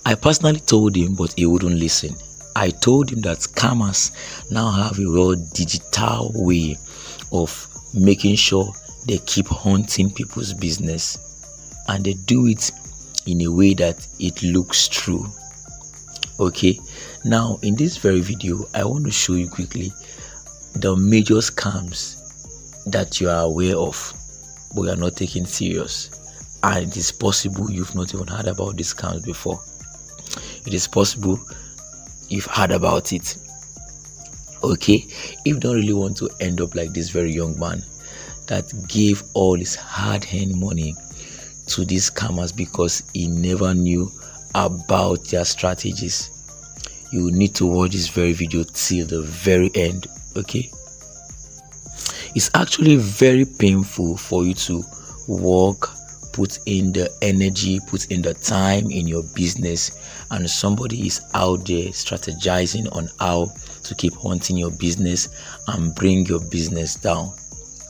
I personally told him, but he wouldn't listen. I told him that scammers now have a real digital way of making sure they keep haunting people's business, and they do it in a way that it looks true. Okay, now in this very video, I want to show you quickly the major scams that you are aware of, but you are not taking serious. And it is possible you've not even heard about these scams before. It is possible you've heard about it. Okay, if you don't really want to end up like this very young man that gave all his hard-earned money to these scammers because he never knew about their strategies, you need to watch this very video till the very end. Okay, it's actually very painful for you to work, put in the energy, put in the time in your business, and somebody is out there strategizing on how to keep haunting your business and bring your business down.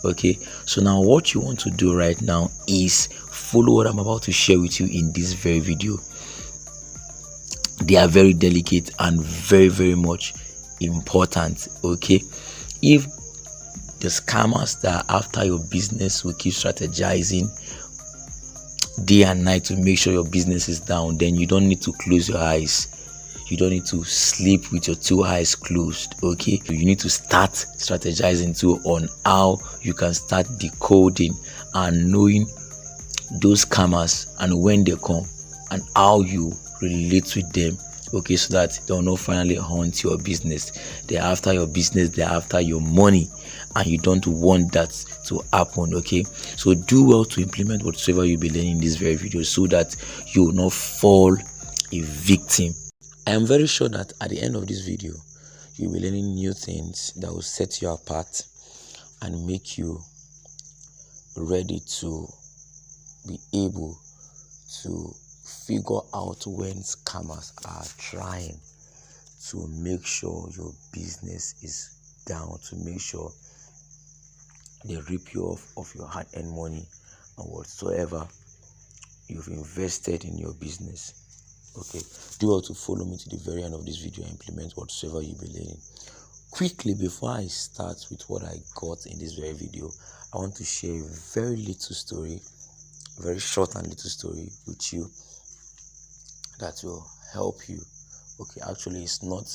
Okay, so now what you want to do right now is follow what I'm about to share with you in this very video. They are very delicate and very much important. Okay, if the scammers that are after your business will keep strategizing day and night to make sure your business is down, then you don't need to close your eyes. You don't need to sleep with your two eyes closed. Okay, you need to start strategizing too on how you can start decoding and knowing those scammers and when they come and how you relate with them. Okay, so that they'll not finally haunt your business. They're after your business, they're after your money, and you don't want that to happen. Okay, so do well to implement whatsoever you'll be learning in this very video so that you will not fall a victim. I am very sure that at the end of this video you'll be learning new things that will set you apart and make you ready to be able to figure out when scammers are trying to make sure your business is down, to make sure they rip you off of your hard-earned money and whatsoever you've invested in your business. Okay, do well to follow me to the very end of this video and implement whatsoever you'll be learning. Quickly, before I start with what I got in this very video, I want to share a very little story, very short and little story with you that will help you. Okay, actually it's not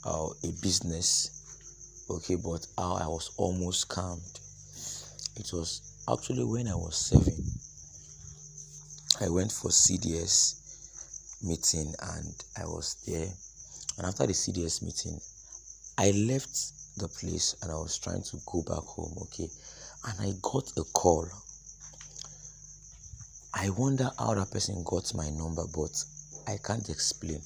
a business, okay, but how I was almost scammed. It was actually when I was 7. I went for CDS meeting and I was there, and after the CDS meeting I left the place and I was trying to go back home. Okay, and I got a call. I wonder how that person got my number, but I can't explain.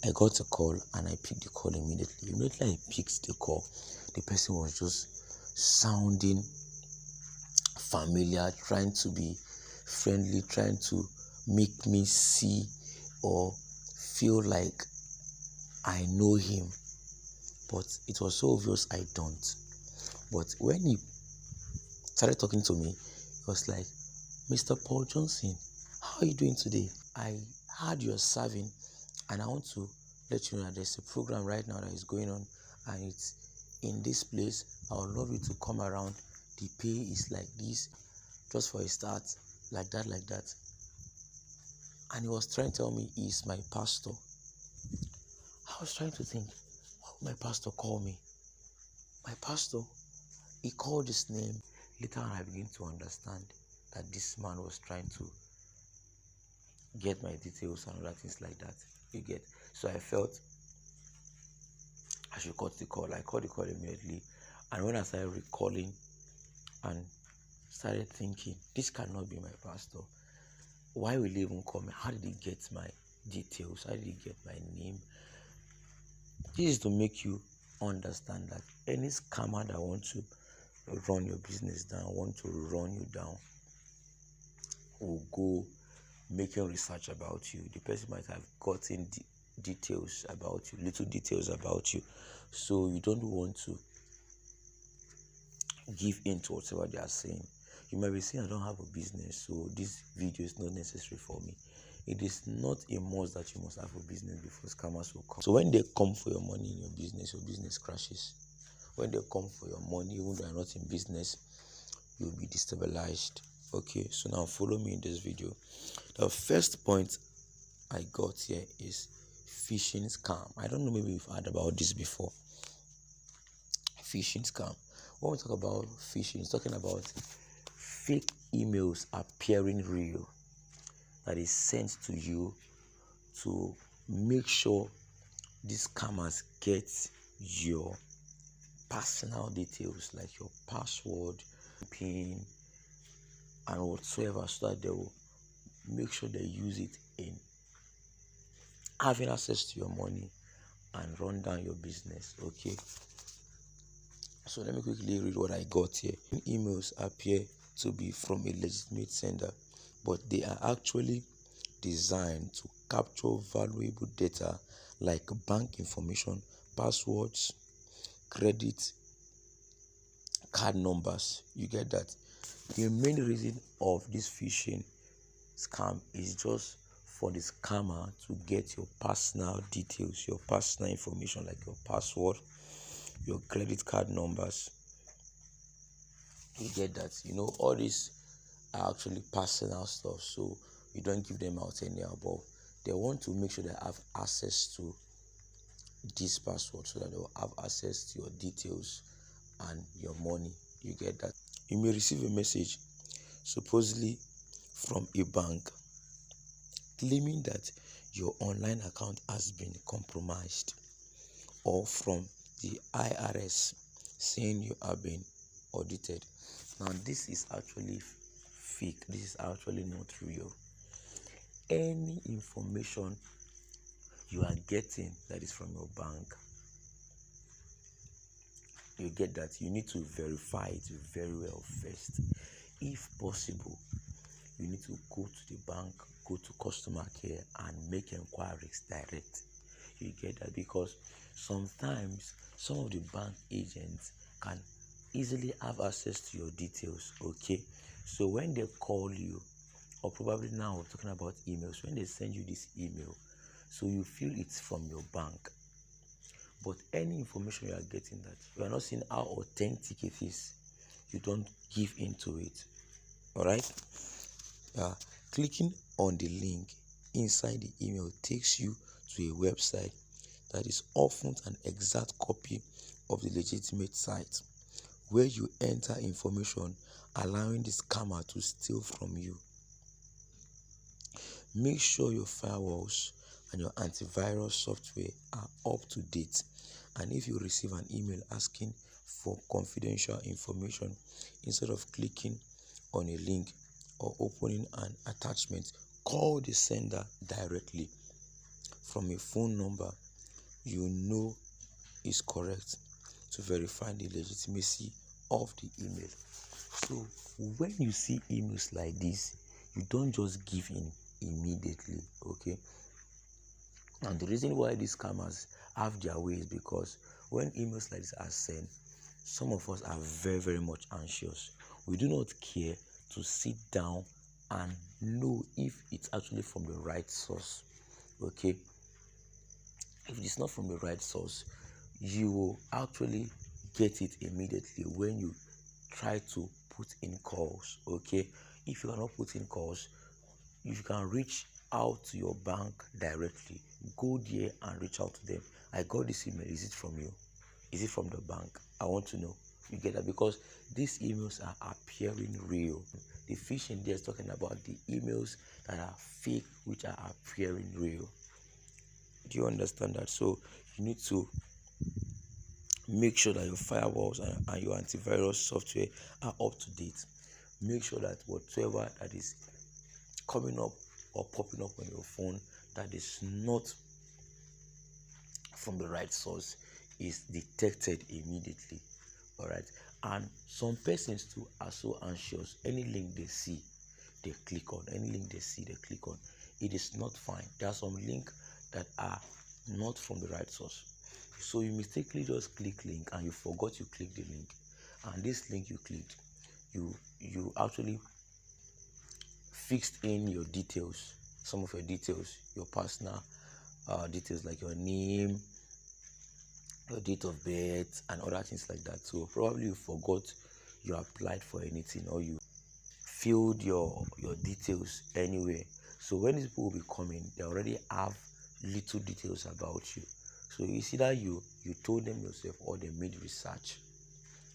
I got a call and I picked the call immediately. Immediately I picked the call, the person was just sounding familiar, trying to be friendly, trying to make me see or feel like I know him, but it was so obvious I don't. But when he started talking to me, he was like, "Mr. Paul Johnson, how are you doing today? I heard you're serving and I want to let you know that there's a program right now that is going on and it's in this place. I would love you to come around. The pay is like this, just for a start, like that. And he was trying to tell me he's my pastor. I was trying to think, why would my pastor call me? My pastor, he called his name. Later on I began to understand that this man was trying to get my details and other things like that. You get? So I felt I should cut the call. I called the call immediately, and when I started recalling and started thinking, this cannot be my pastor. Why will he even call me? How did he get my details? How did he get my name? This is to make you understand that any scammer that wants to run your business down, want to run you down, will go making research about you. The person might have gotten details about you, little details about you, so you don't want to give in to whatever they are saying. You might be saying, I don't have a business, so this video is not necessary for me. It is not a must that you must have a business before scammers will come. So when they come for your money in your business crashes. When they come for your money, even though you're not in business, you'll be destabilized. Okay, so now follow me in this video. The first point I got here is phishing scam. I don't know, maybe you've heard about this before. Phishing scam. When we talk about phishing, it's talking about fake emails appearing real that is sent to you to make sure these scammers get your personal details like your password, PIN, and whatsoever, so that they will make sure they use it in having access to your money and run down your business. Okay, so let me quickly read what I got here. Emails appear to be from a legitimate sender, but they are actually designed to capture valuable data like bank information, passwords, credit card numbers. You get that? The main reason of this phishing scam is just for the scammer to get your personal details, your personal information like your password, your credit card numbers. You get that? All these are actually personal stuff, so you don't give them out anyhow, but they want to make sure they have access to this password so that they will have access to your details and your money. You get that? You may receive a message supposedly from a bank claiming that your online account has been compromised, or from the IRS saying you have been audited. Now this is actually fake. This is actually not real. Any information you are getting that is from your bank, you get that, you need to verify it very well first. If possible, you need to go to the bank, go to customer care and make inquiries direct. You get that? Because sometimes some of the bank agents can easily have access to your details. Okay, so when they call you, or probably now we're talking about emails, when they send you this email, so you feel it's from your bank, but any information you are getting that you are not seeing how authentic it is, you don't give into it. All right. Clicking on the link inside the email takes you to a website that is often an exact copy of the legitimate site, where you enter information allowing the scammer to steal from you. Make sure your firewalls and your antivirus software are up to date, and if you receive an email asking for confidential information, instead of clicking on a link or opening an attachment, call the sender directly from a phone number you know is correct to verify the legitimacy of the email. So when you see emails like this, you don't just give in immediately. Okay, and the reason why these scammers have their way is because when emails like this are sent, some of us are very, very much anxious. We do not care to sit down and know if it's actually from the right source. Okay, if it's not from the right source, you will actually get it immediately when you try to put in calls. Okay, if you cannot put in calls, if you can reach out to your bank directly, go there and reach out to them. I got this email, is it from you? Is it from the bank? I want to know. You get that? Because these emails are appearing real. The phishing there is talking about the emails that are fake, which are appearing real. Do you understand that? So you need to make sure that your firewalls and your antivirus software are up to date. Make sure that whatever that is coming up or popping up on your phone that is not from the right source is detected immediately. All right, and some persons too are so anxious. Any link they see, they click on. Any link they see, they click on. It is not fine. There are some links that are not from the right source, so you mistakenly just click link and you forgot you clicked the link, and this link you clicked, you actually fixed in your details some of your details, your personal details like your name, your date of birth, and other things like that. So probably you forgot you applied for anything, or you filled your details anywhere. So when these people will be coming, they already have little details about you. So it's either you told them yourself, or they made research,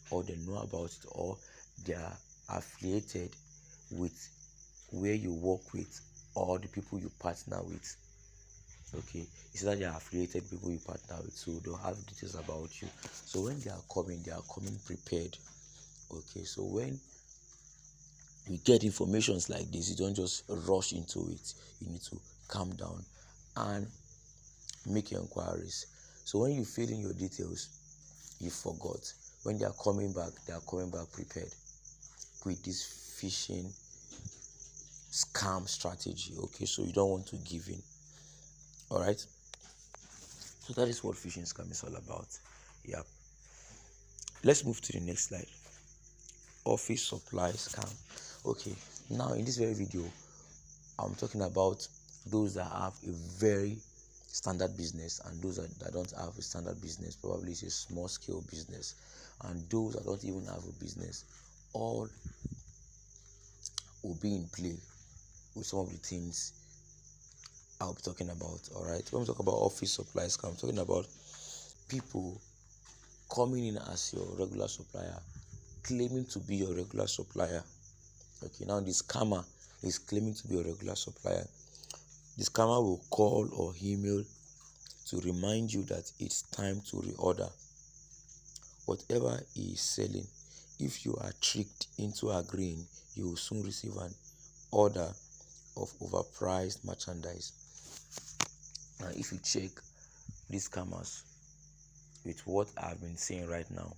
or they know about it, or they are affiliated with where you work with, or the people you partner with. Okay, it's that they are affiliated people you partner with, so they'll have details about you. So when they are coming prepared. Okay, so when you get informations like this, you don't just rush into it. You need to calm down and make your inquiries. So when you fill in your details, you forgot, when they are coming back prepared with this phishing scam strategy. Okay, so you don't want to give in. All right, so that is what phishing scam is all about. Yeah, let's move to the next slide. Office supply scam. Okay, now in this very video, I'm talking about those that have a very standard business, and those that don't have a standard business, probably it's a small scale business, and those that don't even have a business. All will be in play with some of the things I'll be talking about. All right, when we talk about office supply scam, I'm talking about people coming in as your regular supplier, claiming to be your regular supplier. Okay, now the scammer is claiming to be a regular supplier. The scammer will call or email to remind you that it's time to reorder whatever he is selling. If you are tricked into agreeing, you will soon receive an order of overpriced merchandise. Now, if you check these scammers with what I've been saying right now,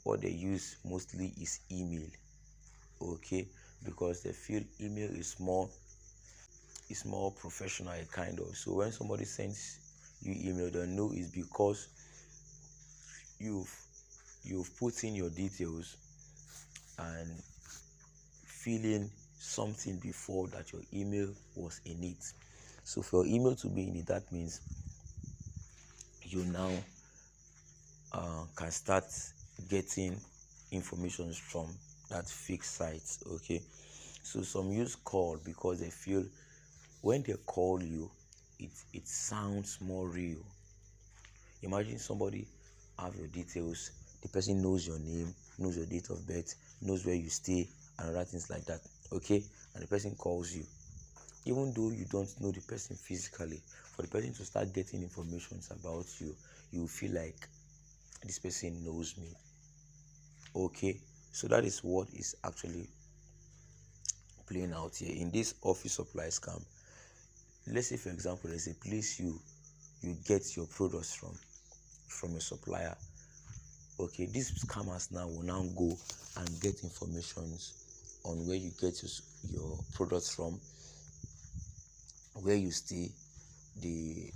what they use mostly is email. Okay, because they feel email is more professional, kind of. So when somebody sends you email, they know it's because you've put in your details and fill in something before that your email was in it. So for your email to be in it, that means you now can start getting information from that fake site. Okay, so some use call because they feel when they call you, it sounds more real. Imagine somebody have your details, the person knows your name, knows your date of birth, knows where you stay, and other things like that. Okay, and the person calls you, even though you don't know the person physically. For the person to start getting information about you, you feel like this person knows me. Okay, so that is what is actually playing out here in this office supply scam. Let's say, for example, there's a place you get your products from a supplier. Okay, these scammers now will now go and get informations on where you get your products from, where you stay, the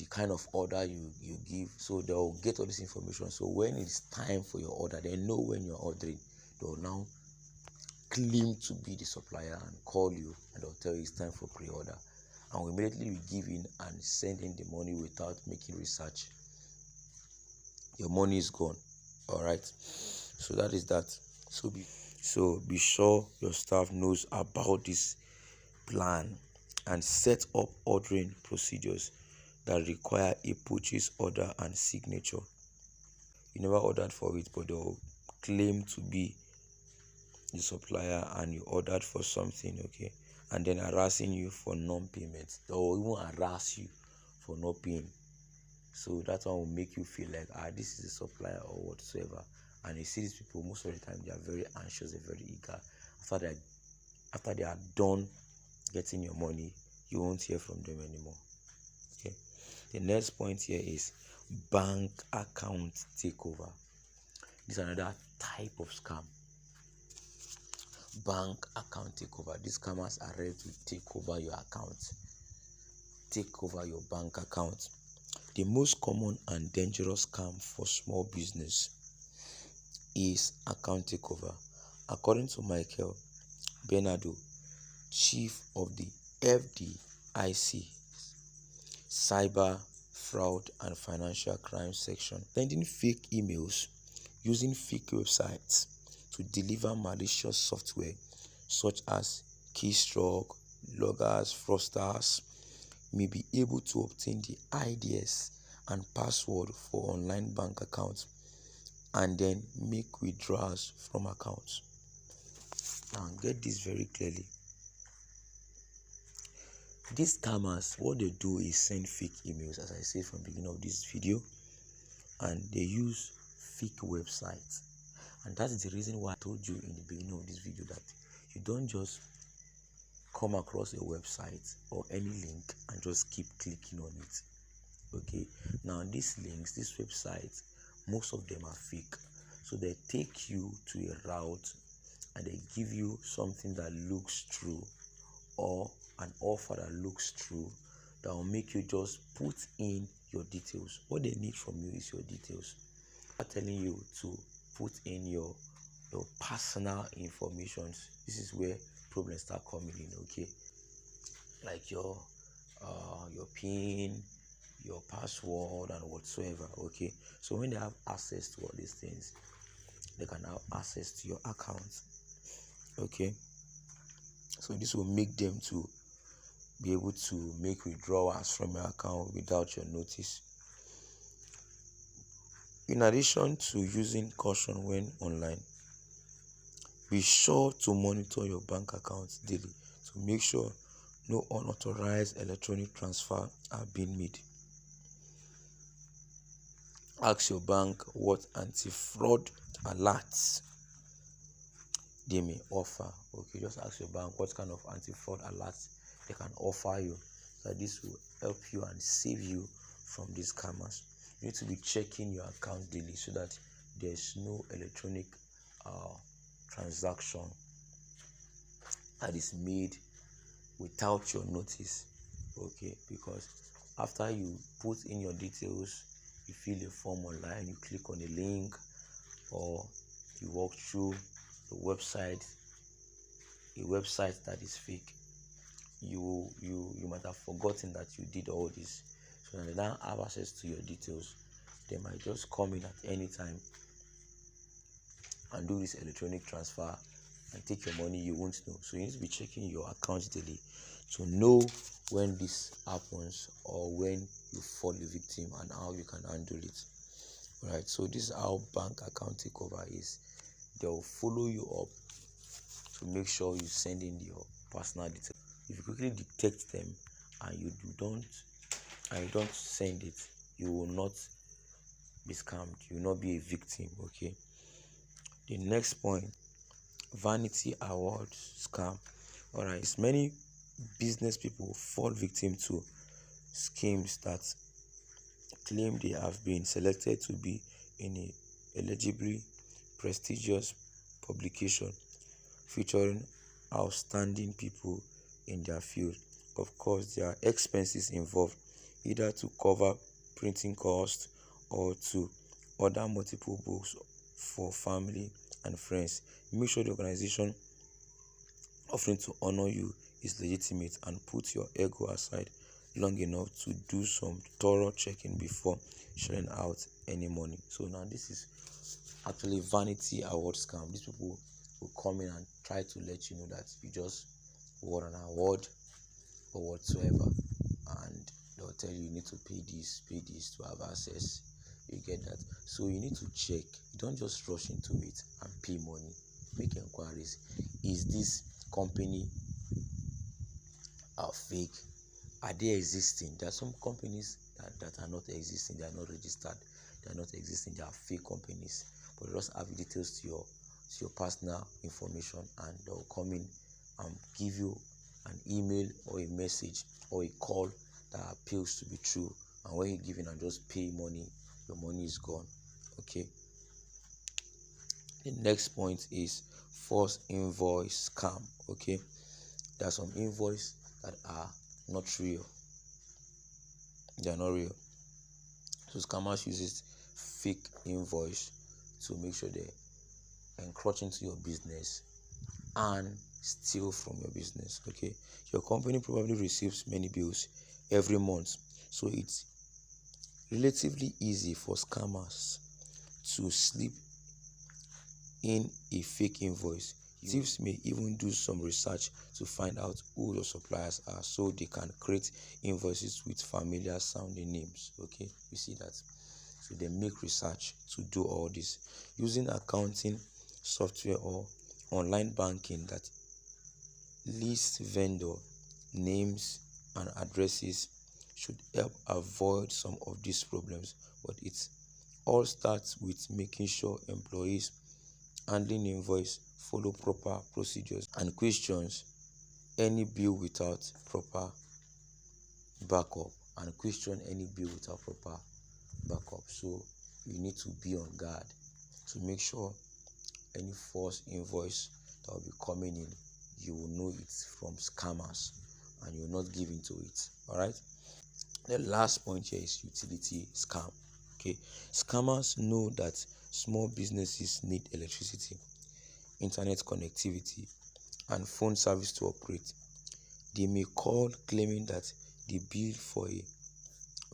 kind of order you give. So they'll get all this information. So when it's time for your order, they know when you're ordering. They'll now claim to be the supplier and call you, and they'll tell you it's time for pre-order, and immediately you give in and send in the money without making research. Your money is gone. All right, so that is that. So be sure your staff knows about this plan and set up ordering procedures that require a purchase order and signature. You never ordered for it, but they'll claim to be the supplier and you ordered for something. Okay, and then harassing you for non-payment, or even harass you for not paying. So that one will make you feel like this is a supplier or whatsoever. And you see these people, most of the time they are very anxious, they're very eager. After they are done getting your money, you won't hear from them anymore. Okay, the next point here is bank account takeover. This is another type of scam. Bank account takeover. These scammers are ready to take over your account, take over your bank account. The most common and dangerous scam for small business is account takeover. According to Michael Bernardo, chief of the FD IC, cyber fraud and financial crime section. Sending fake emails, using fake websites to deliver malicious software such as keystroke, loggers, fraudsters may be able to obtain the IDs and password for online bank accounts and then make withdrawals from accounts. Now get this very clearly. These scammers, what they do is send fake emails, as I said from the beginning of this video, and they use fake websites. And that is the reason why I told you in the beginning of this video that you don't just come across a website or any link and just keep clicking on it. Okay, now these links, these websites, most of them are fake. So they take you to a route and they give you something that looks true or an offer that looks true that will make you just put in your details. What they need from you is your details. They're telling you to put in your personal information. This is where problems start coming in. Okay, like your PIN, your password, and whatsoever. Okay, so when they have access to all these things, they can have access to your account. Okay, so this will make them to be able to make withdrawals from your account without your notice. In addition to using caution when online, be sure to monitor your bank accounts daily to make sure no unauthorized electronic transfer are being made. Ask your bank what anti-fraud alerts they may offer. Okay, just ask your bank what kind of anti-fraud alerts they can offer you, so that this will help you and save you from these scammers. You need to be checking your account daily so that there's no electronic transaction that is made without your notice. Okay, because after you put in your details, you fill a form online, you click on a link, or you walk through a website that is fake, you might have forgotten that you did all this. So now they now have access to your details. They might just come in at any time and do this electronic transfer and take your money. You won't know. So you need to be checking your accounts daily to know when this happens or when you fall a victim and how you can handle it. Right, so this is how bank account takeover is. They'll follow you up to make sure you send in your personal details. If you quickly detect them and you don't send it, you will not be scammed. You will not be a victim. Okay, the next point, vanity award scam. All right, many business people fall victim to schemes that claim they have been selected to be in a eligibly prestigious publication featuring outstanding people in their field. Of course, there are expenses involved, either to cover printing costs or to order multiple books for family and friends. Make sure the organization offering to honor you is legitimate and put your ego aside long enough to do some thorough checking before shelling out any money. So now this is actually vanity award scam. These people will come in and try to let you know that you just won an award or whatsoever, and they'll tell you need to pay this to have access. You get that? So you need to check. You don't just rush into it and pay money. Make inquiries. Is this company fake? Are they existing? There are some companies that are not existing. They are not registered. They are not existing. They are fake companies. But just have details to your personal information, and they'll come in and give you an email or a message or a call that appeals to be true. And when you give in and just pay money, your money is gone. Okay. The next point is false invoice scam. Okay. There are some invoices that are not real. They are not real. So scammers uses fake invoice to make sure they encroach into your business and steal from your business. Okay, your company probably receives many bills every month, so it's relatively easy for scammers to slip in a fake invoice. Thieves may even do some research to find out who your suppliers are, so they can create invoices with familiar sounding names. Okay, you see that? So they make research to do all this using accounting software or online banking that lists vendor names and addresses should help avoid some of these problems. But it all starts with making sure employees handling invoice follow proper procedures and questions any bill without proper backup so you need to be on guard to make sure any false invoice that will be coming in, you will know it's from scammers and you will not give into it. All right, the last point here is utility scam. Okay, scammers know that small businesses need electricity, internet connectivity, and phone service to operate. They may call claiming that the bill for a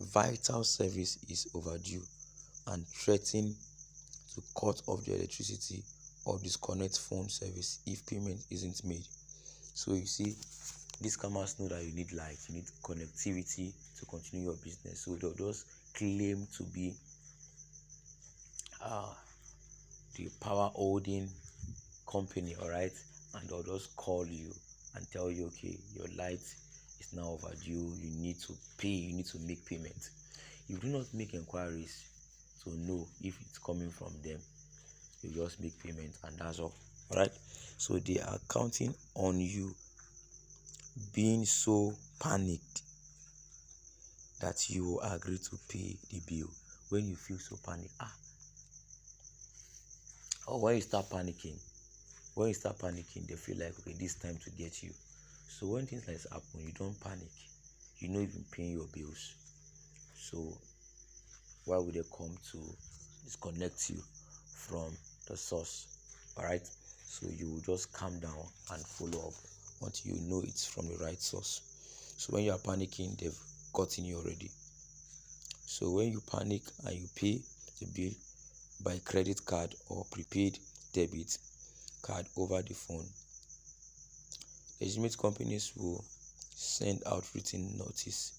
vital service is overdue and threaten to cut off the electricity or disconnect phone service if payment isn't made. So you see, these scammers know that you need light, you need connectivity to continue your business. So they'll just claim to be the power holding company, all right, and they'll just call you and tell you, okay, your light is now overdue, you need to pay, you need to make payment. You do not make inquiries to know if it's coming from them. You just make payment and that's all right. So they are counting on you being so panicked that you agree to pay the bill. When you feel so panicked, or when you start panicking, they feel like, okay, this time to get you. So when things like this happen, you don't panic. You know you've been paying your bills, so why would they come to disconnect you from the source? All right, so you will just calm down and follow up until you know it's from the right source. So when you are panicking, they've gotten you already. So when you panic and you pay the bill by credit card or prepaid debit card over the phone, legitimate companies will send out written notice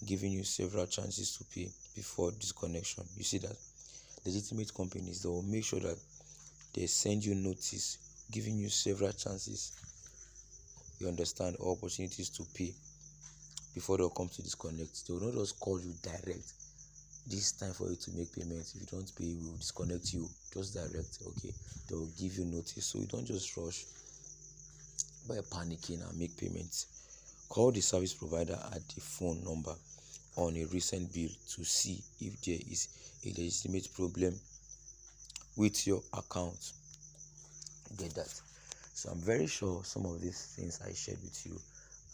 giving you several chances to pay before disconnection. You see that? Legitimate companies, they will make sure that they send you notice giving you several chances, you understand, or opportunities to pay before they'll come to disconnect. They will not just call you direct, this time for you to make payments, if you don't pay we will disconnect you, just direct. Okay, they will give you notice, so you don't just rush by panicking and make payments. Call the service provider at the phone number on a recent bill to see if there is a legitimate problem with your account. Get that? So I'm very sure some of these things I shared with you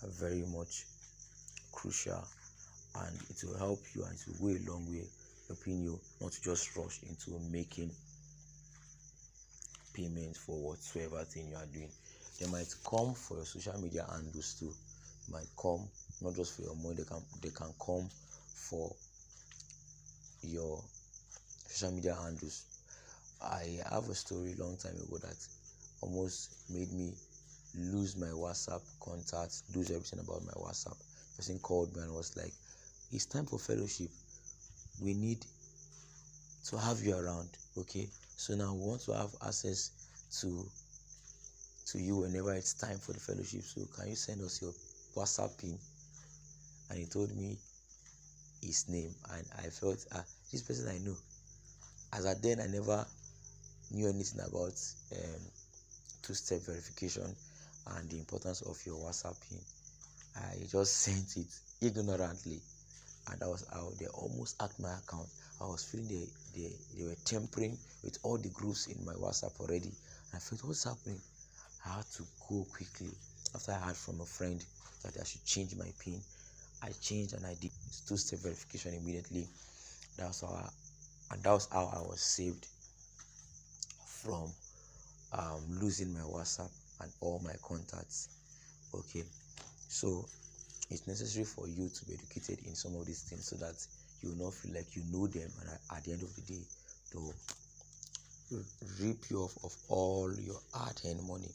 are very much crucial, and it will help you and it will go a long way helping you not to just rush into making payment for whatsoever thing you are doing. They might come for your social media handles too. They might come not just for your money, they can come for your social media handles. I have a story long time ago that almost made me lose my WhatsApp contact, lose everything about my WhatsApp. The person called me and was like, it's time for fellowship, we need to have you around. Okay, so now we want to have access to you whenever it's time for the fellowship, so can you send us your WhatsApp pin? And he told me his name, and I felt, this person I know. As at then I never knew anything about two-step verification and the importance of your WhatsApp pin. I just sent it ignorantly, and that was how they almost hacked my account. I was feeling they were tampering with all the groups in my WhatsApp already. I felt, what's happening? I had to go quickly. After I heard from a friend that I should change my pin, I changed and I did two-step verification immediately. That was how I was saved from losing my WhatsApp and all my contacts. Okay, so it's necessary for you to be educated in some of these things so that you will not feel like you know them, and at the end of the day to rip you off of all your hard-earned money.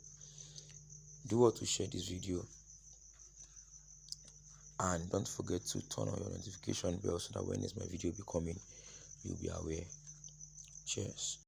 Do what to share this video, and don't forget to turn on your notification bell so that when is my video be coming, you'll be aware. Cheers.